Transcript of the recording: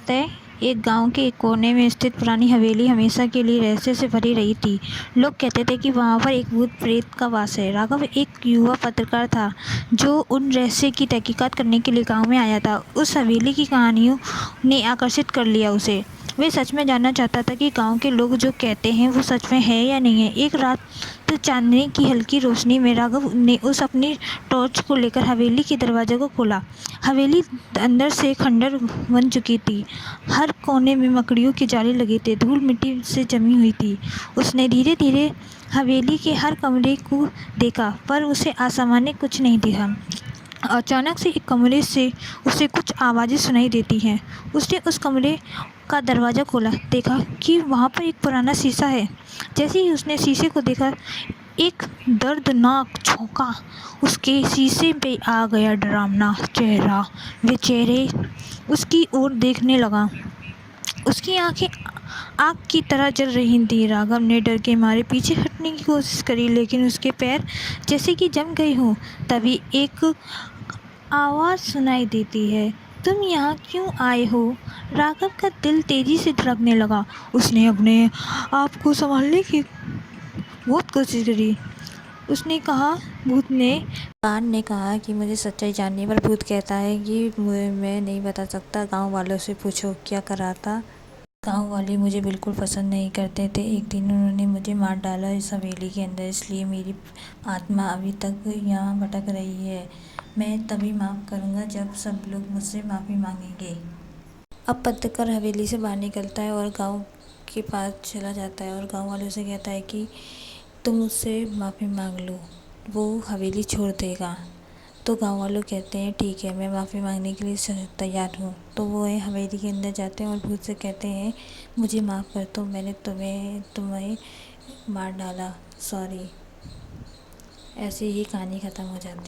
तय एक गांव के एक कोने में स्थित पुरानी हवेली हमेशा के लिए रहस्य से भरी रही थी। लोग कहते थे कि वहां पर एक भूत प्रेत का वास है। राघव एक युवा पत्रकार था जो उन रहस्य की तहकीकात करने के लिए गांव में आया था। उस हवेली की कहानियों ने आकर्षित कर लिया उसे। वे सच में जानना चाहता था कि गांव के लोग जो कहते हैं वो सच में है या नहीं है। एक रात चांदनी की हल्की रोशनी में राघव ने उस अपनी टॉर्च को लेकर हवेली के दरवाजे को खोला। हवेली अंदर से खंडर बन चुकी थी। हर कोने में मकड़ियों के जाले लगे थे, धूल मिट्टी से जमी हुई थी। उसने धीरे धीरे हवेली के हर कमरे को देखा, पर उसे असामान्य कुछ नहीं दिखा। अचानक से एक कमरे से उसे कुछ आवाज़ें सुनाई देती हैं। उसने उस कमरे का दरवाज़ा खोला, देखा कि वहाँ पर एक पुराना शीशा है। जैसे ही उसने शीशे को देखा, एक दर्दनाक झोंका उसके शीशे पे आ गया। डरावना चेहरा वे चेहरे उसकी ओर देखने लगा। उसकी आंखें आग की तरह जल रही थीं। राघव ने डर के मारे पीछे हटने की कोशिश करी, लेकिन उसके पैर जैसे कि जम गए हों। तभी एक आवाज़ सुनाई देती है, तुम यहाँ क्यों आए हो? राघव का दिल तेजी से धड़कने लगा। उसने अपने आप को संभालने की बहुत कोशिश करी। उसने कहा, भूत ने कान ने कहा कि मुझे सच्चाई जाननी है, पर भूत कहता है कि मैं नहीं बता सकता। गांव वालों से पूछो क्या करा था। गांव वाले मुझे बिल्कुल पसंद नहीं करते थे। एक दिन उन्होंने मुझे मार डाला इस हवेली के अंदर, इसलिए मेरी आत्मा अभी तक यहाँ भटक रही है। मैं तभी माफ़ करूँगा जब सब लोग मुझसे माफ़ी मांगेंगे। अब पत्रकार हवेली से बाहर निकलता है और गांव के पास चला जाता है और गांव वालों से कहता है कि तुम उससे माफ़ी मांग लो, वो हवेली छोड़ देगा। तो गांव वालों कहते हैं ठीक है, मैं माफ़ी मांगने के लिए तैयार हूँ। तो वो हवेली के अंदर जाते हैं और भूत से कहते हैं, मुझे माफ़ कर दो, मैंने तुम्हें मार डाला, सॉरी। ऐसे ही कहानी ख़त्म हो जाती है।